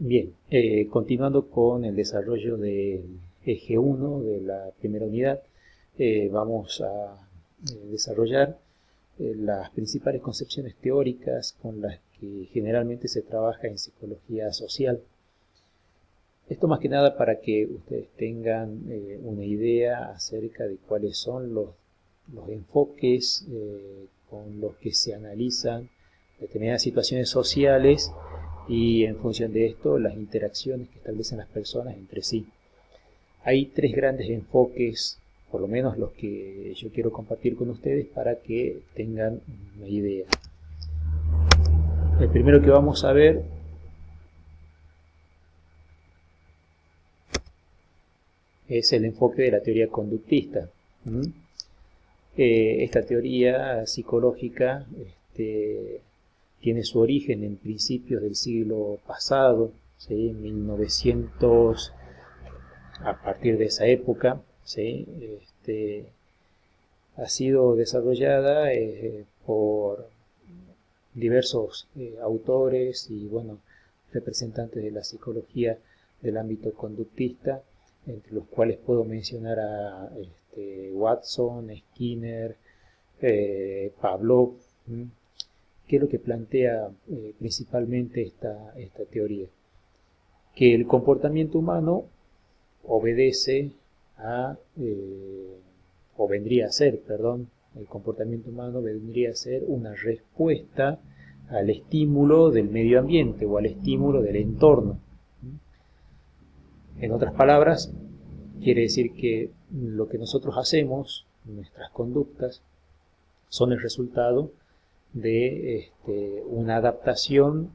Bien, continuando con el desarrollo del eje 1 de la primera unidad, vamos a desarrollar las principales concepciones teóricas con las que generalmente se trabaja en psicología social. Esto más que nada para que ustedes tengan una idea acerca de cuáles son los enfoques con los que se analizan determinadas situaciones sociales y en función de esto las interacciones que establecen las personas entre sí. Hay tres grandes enfoques, por lo menos los que yo quiero compartir con ustedes para que tengan una idea. El primero que vamos a ver es el enfoque de la teoría conductista. Esta teoría psicológica tiene su origen en principios del siglo pasado, ¿sí? En 1900, a partir de esa época, ¿sí? Ha sido desarrollada por diversos autores y representantes de la psicología del ámbito conductista, entre los cuales puedo mencionar a Watson, Skinner, Pavlov. ¿Qué es lo que plantea principalmente esta teoría? Que el comportamiento humano obedece o vendría a ser, el comportamiento humano vendría a ser una respuesta al estímulo del medio ambiente o al estímulo del entorno. En otras palabras, quiere decir que lo que nosotros hacemos, nuestras conductas, son el resultado de una adaptación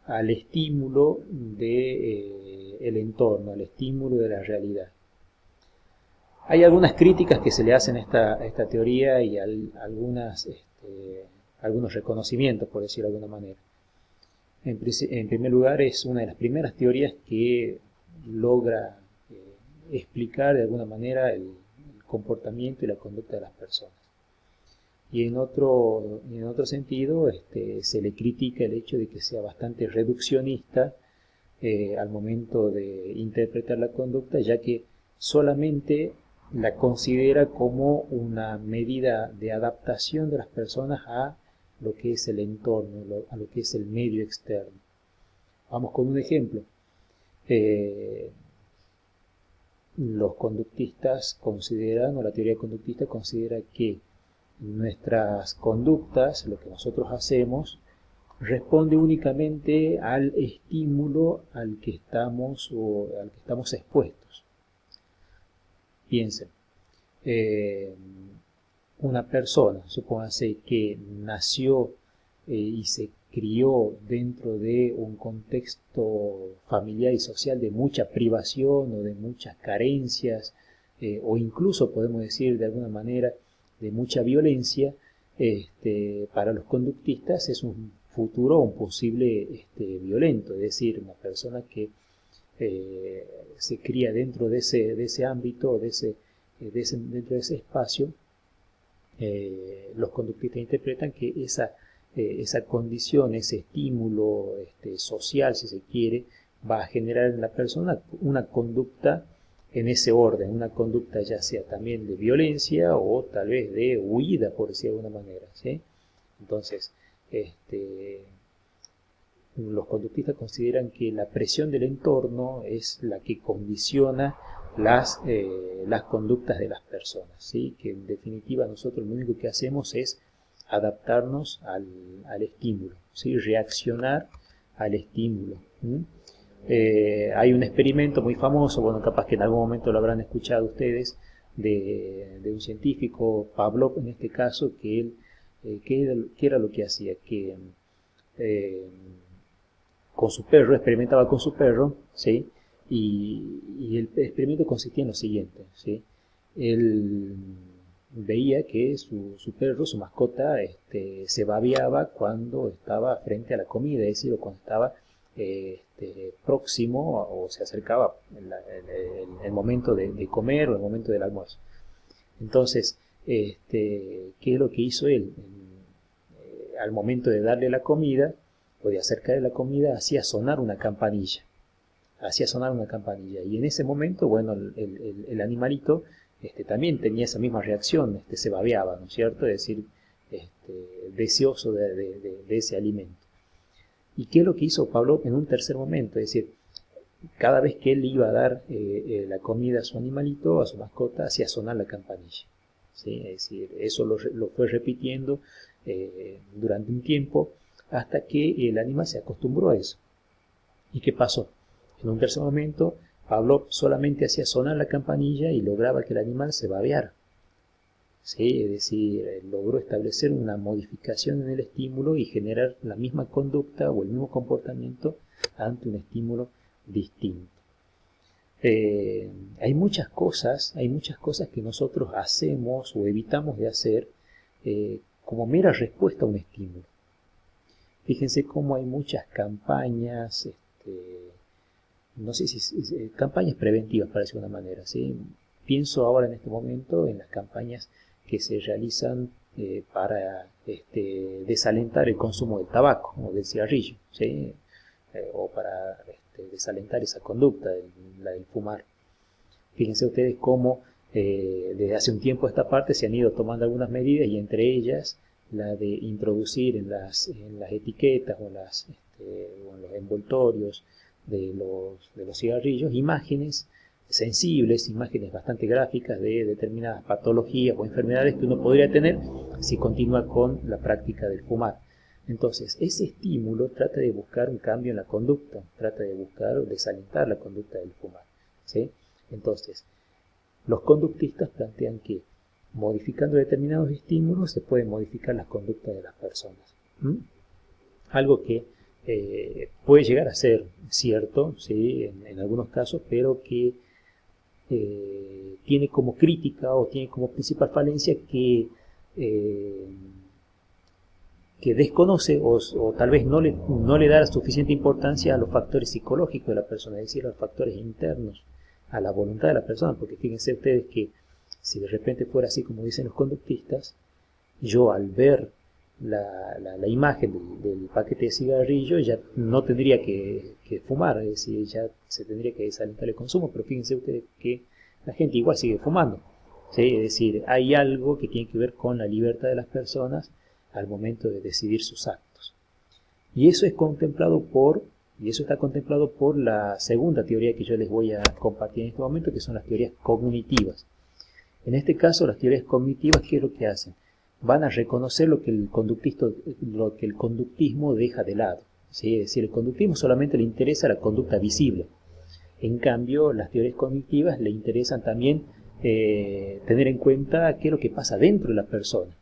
al estímulo del entorno, al estímulo de la realidad. Hay algunas críticas que se le hacen a esta teoría y algunos reconocimientos, por decirlo de alguna manera. En primer lugar, es una de las primeras teorías que logra explicar de alguna manera el comportamiento y la conducta de las personas. Y en otro sentido, se le critica el hecho de que sea bastante reduccionista al momento de interpretar la conducta, ya que solamente la considera como una medida de adaptación de las personas a lo que es el entorno, a lo que es el medio externo. Vamos con un ejemplo. Los conductistas consideran, o la teoría conductista considera que nuestras conductas, lo que nosotros hacemos, responde únicamente al estímulo al que estamos expuestos. Piensen, una persona, supóngase que nació y se crió dentro de un contexto familiar y social de mucha privación o de muchas carencias, o incluso podemos decir de alguna manera de mucha violencia, para los conductistas es un futuro, un posible violento, es decir, una persona que se cría dentro de ese ámbito, dentro de ese espacio. Los conductistas interpretan que esa condición, ese estímulo social, si se quiere, va a generar en la persona una conducta en ese orden, una conducta ya sea también de violencia o tal vez de huida, por decir de alguna manera, ¿sí? Entonces, los conductistas consideran que la presión del entorno es la que condiciona las conductas de las personas, ¿sí? Que en definitiva nosotros lo único que hacemos es adaptarnos al estímulo, ¿sí? Reaccionar al estímulo. Hay un experimento muy famoso, capaz que en algún momento lo habrán escuchado ustedes, de un científico, Pavlov en este caso, que él, ¿qué era lo que hacía? Que con su perro, experimentaba con su perro, ¿sí? Y el experimento consistía en lo siguiente, ¿sí? Él veía que su perro, su mascota, se babeaba cuando estaba frente a la comida, es decir, cuando estaba próximo o se acercaba el momento de comer o el momento del almuerzo. Entonces, ¿qué es lo que hizo él? Al momento de darle la comida o de acercarle la comida, hacía sonar una campanilla, hacía sonar una campanilla. Y en ese momento, bueno, el animalito también tenía esa misma reacción, se babeaba, ¿no es cierto? Es decir, deseoso de ese alimento. ¿Y qué es lo que hizo Pablo en un tercer momento? Es decir, cada vez que él iba a dar la comida a su animalito, a su mascota, hacía sonar la campanilla. ¿Sí? Es decir, eso lo fue repitiendo durante un tiempo hasta que el animal se acostumbró a eso. ¿Y qué pasó? En un tercer momento, Pablo solamente hacía sonar la campanilla y lograba que el animal se babeara. ¿Sí? Es decir, logró establecer una modificación en el estímulo y generar la misma conducta o el mismo comportamiento ante un estímulo distinto. Hay muchas cosas que nosotros hacemos o evitamos de hacer como mera respuesta a un estímulo. Fíjense cómo hay muchas campañas, no sé si campañas preventivas, para decir de una manera, ¿sí? Pienso ahora en este momento en las campañas que se realizan para desalentar el consumo del tabaco o del cigarrillo, ¿sí? O para desalentar esa conducta, la del fumar. Fíjense ustedes cómo desde hace un tiempo a esta parte se han ido tomando algunas medidas y entre ellas la de introducir en las etiquetas o en los envoltorios de los cigarrillos imágenes sensibles, imágenes bastante gráficas de determinadas patologías o enfermedades que uno podría tener si continúa con la práctica del fumar. Entonces, ese estímulo trata de buscar un cambio en la conducta, trata de buscar desalentar la conducta del fumar, ¿sí? Entonces, los conductistas plantean que modificando determinados estímulos se pueden modificar las conductas de las personas. Algo que puede llegar a ser cierto, ¿sí? en algunos casos, pero que tiene como crítica o tiene como principal falencia que desconoce o tal vez no le da la suficiente importancia a los factores psicológicos de la persona, es decir, a los factores internos, a la voluntad de la persona, porque fíjense ustedes que si de repente fuera así como dicen los conductistas, yo al ver la imagen del paquete de cigarrillo ya no tendría que fumar, es decir, ya se tendría que desalentar el consumo, pero fíjense ustedes que la gente igual sigue fumando, ¿sí? Es decir, hay algo que tiene que ver con la libertad de las personas al momento de decidir sus actos. Y eso está contemplado por la segunda teoría que yo les voy a compartir en este momento, que son las teorías cognitivas. En este caso, las teorías cognitivas, ¿qué es lo que hacen? Van a reconocer lo que el conductismo deja de lado, ¿sí? Es decir, el conductismo solamente le interesa la conducta visible. En cambio, las teorías cognitivas le interesan también tener en cuenta qué es lo que pasa dentro de la persona.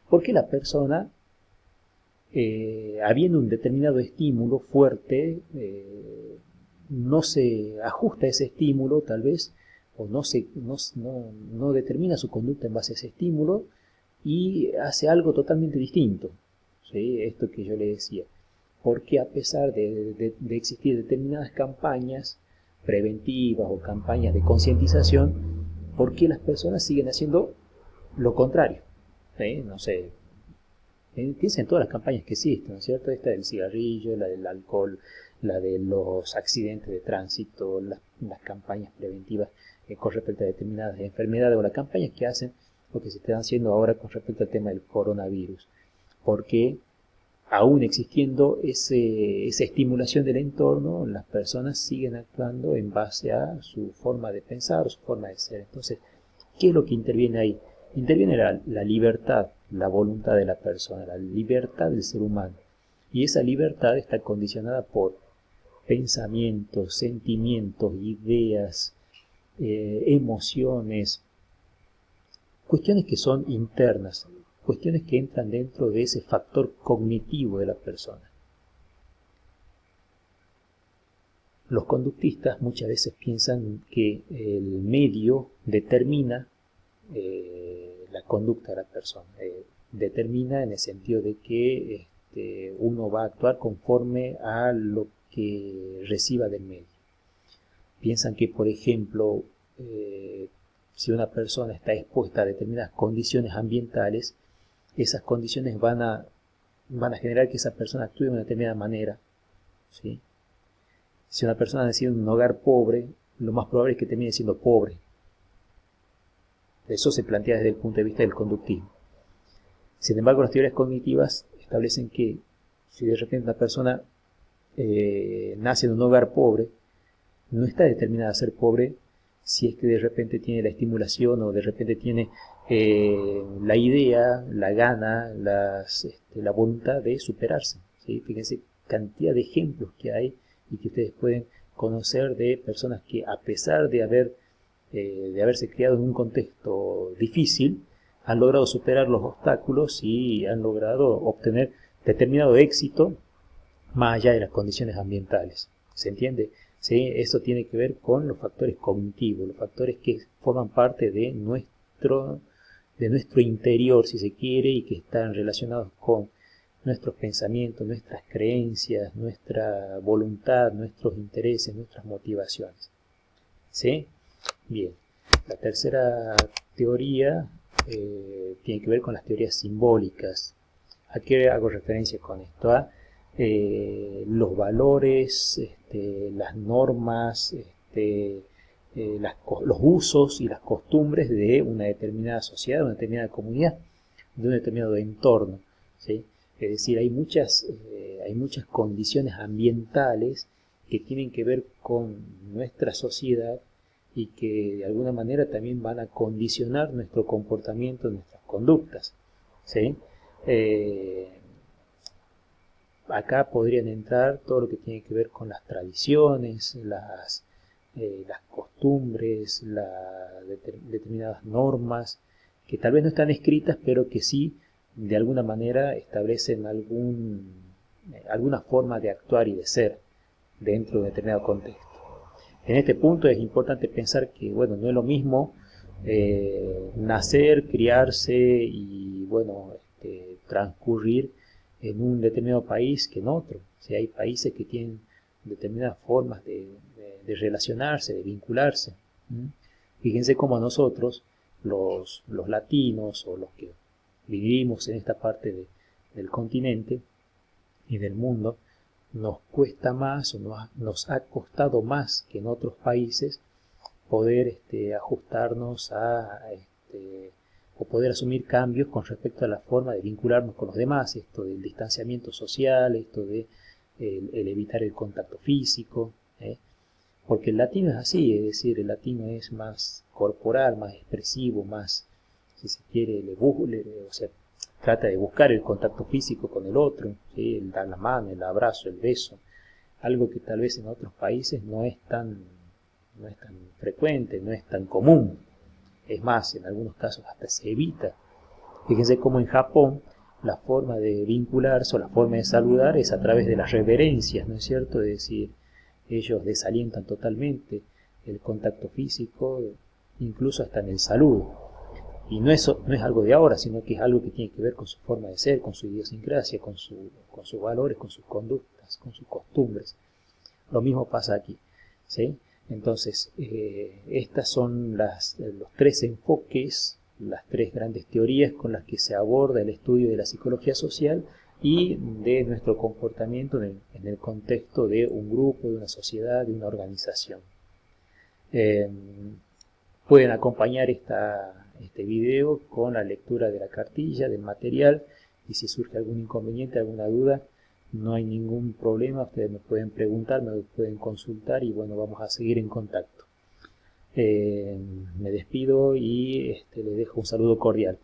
Porque la persona, habiendo un determinado estímulo fuerte, no se ajusta a ese estímulo tal vez, o no determina su conducta en base a ese estímulo y hace algo totalmente distinto, ¿sí? Esto que yo le decía. Porque a pesar de existir determinadas campañas preventivas o campañas de concientización, ¿por qué las personas siguen haciendo lo contrario? ¿Sí? No sé, piensa en todas las campañas que existen, ¿no es cierto? Esta del cigarrillo, la del alcohol, la de los accidentes de tránsito, las campañas preventivas con respecto a determinadas enfermedades o las campañas que hacen, lo que se están haciendo ahora con respecto al tema del coronavirus. Porque aún existiendo esa estimulación del entorno, las personas siguen actuando en base a su forma de pensar o su forma de ser. Entonces, ¿qué es lo que interviene ahí? Interviene la libertad, la voluntad de la persona, la libertad del ser humano. Y esa libertad está condicionada por pensamientos, sentimientos, ideas, emociones, cuestiones que son internas, cuestiones que entran dentro de ese factor cognitivo de la persona. Los conductistas muchas veces piensan que el medio determina la conducta de la persona. Determina en el sentido de que uno va a actuar conforme a lo que reciba del medio. Piensan que, por ejemplo, si una persona está expuesta a determinadas condiciones ambientales, esas condiciones van a generar que esa persona actúe de una determinada manera, ¿sí? Si una persona nació en un hogar pobre, lo más probable es que termine siendo pobre. Eso se plantea desde el punto de vista del conductismo. Sin embargo, las teorías cognitivas establecen que si de repente una persona nace en un hogar pobre, no está determinada a ser pobre si es que de repente tiene la estimulación o de repente tiene la idea, la gana, la voluntad de superarse, ¿sí? Fíjense cantidad de ejemplos que hay y que ustedes pueden conocer de personas que a pesar de haberse criado en un contexto difícil, han logrado superar los obstáculos y han logrado obtener determinado éxito más allá de las condiciones ambientales. ¿Se entiende? ¿Sí? Esto tiene que ver con los factores cognitivos, los factores que forman parte de nuestro interior, si se quiere, y que están relacionados con nuestros pensamientos, nuestras creencias, nuestra voluntad, nuestros intereses, nuestras motivaciones. ¿Sí? Bien. La tercera teoría tiene que ver con las teorías simbólicas. ¿A qué hago referencia con esto? A los valores, las normas, los usos y las costumbres de una determinada sociedad, de una determinada comunidad, de un determinado entorno, ¿sí? Es decir, hay muchas condiciones ambientales que tienen que ver con nuestra sociedad y que de alguna manera también van a condicionar nuestro comportamiento, nuestras conductas, ¿sí? Acá podrían entrar todo lo que tiene que ver con las tradiciones, las costumbres, determinadas normas, que tal vez no están escritas, pero que sí, de alguna manera, establecen alguna forma de actuar y de ser dentro de un determinado contexto. En este punto es importante pensar que, bueno, no es lo mismo nacer, criarse y, bueno, transcurrir en un determinado país que en otro. O sea, hay países que tienen determinadas formas de relacionarse, de vincularse. Fíjense cómo a nosotros, los latinos o los que vivimos en esta parte del continente y del mundo, nos cuesta más o nos ha costado más que en otros países poder ajustarnos o poder asumir cambios con respecto a la forma de vincularnos con los demás, esto del distanciamiento social, esto de el evitar el contacto físico, porque el latino es así, es decir, el latino es más corporal, más expresivo, más, si se quiere, o sea, trata de buscar el contacto físico con el otro, ¿sí? El dar la mano, el abrazo, el beso, algo que tal vez en otros países no es tan frecuente, no es tan común. Es más, en algunos casos hasta se evita. Fíjense cómo en Japón la forma de vincularse o la forma de saludar es a través de las reverencias, ¿no es cierto? Es decir, ellos desalientan totalmente el contacto físico, incluso hasta en el saludo. Y no es algo de ahora, sino que es algo que tiene que ver con su forma de ser, con su idiosincrasia, con sus valores, con sus conductas, con sus costumbres. Lo mismo pasa aquí, ¿sí? Entonces, estas son los tres enfoques, las tres grandes teorías con las que se aborda el estudio de la psicología social y de nuestro comportamiento en el contexto de un grupo, de una sociedad, de una organización. Pueden acompañar este video con la lectura de la cartilla, del material, y si surge algún inconveniente, alguna duda, no hay ningún problema, ustedes me pueden preguntar, me pueden consultar y bueno, vamos a seguir en contacto. Me despido y les dejo un saludo cordial.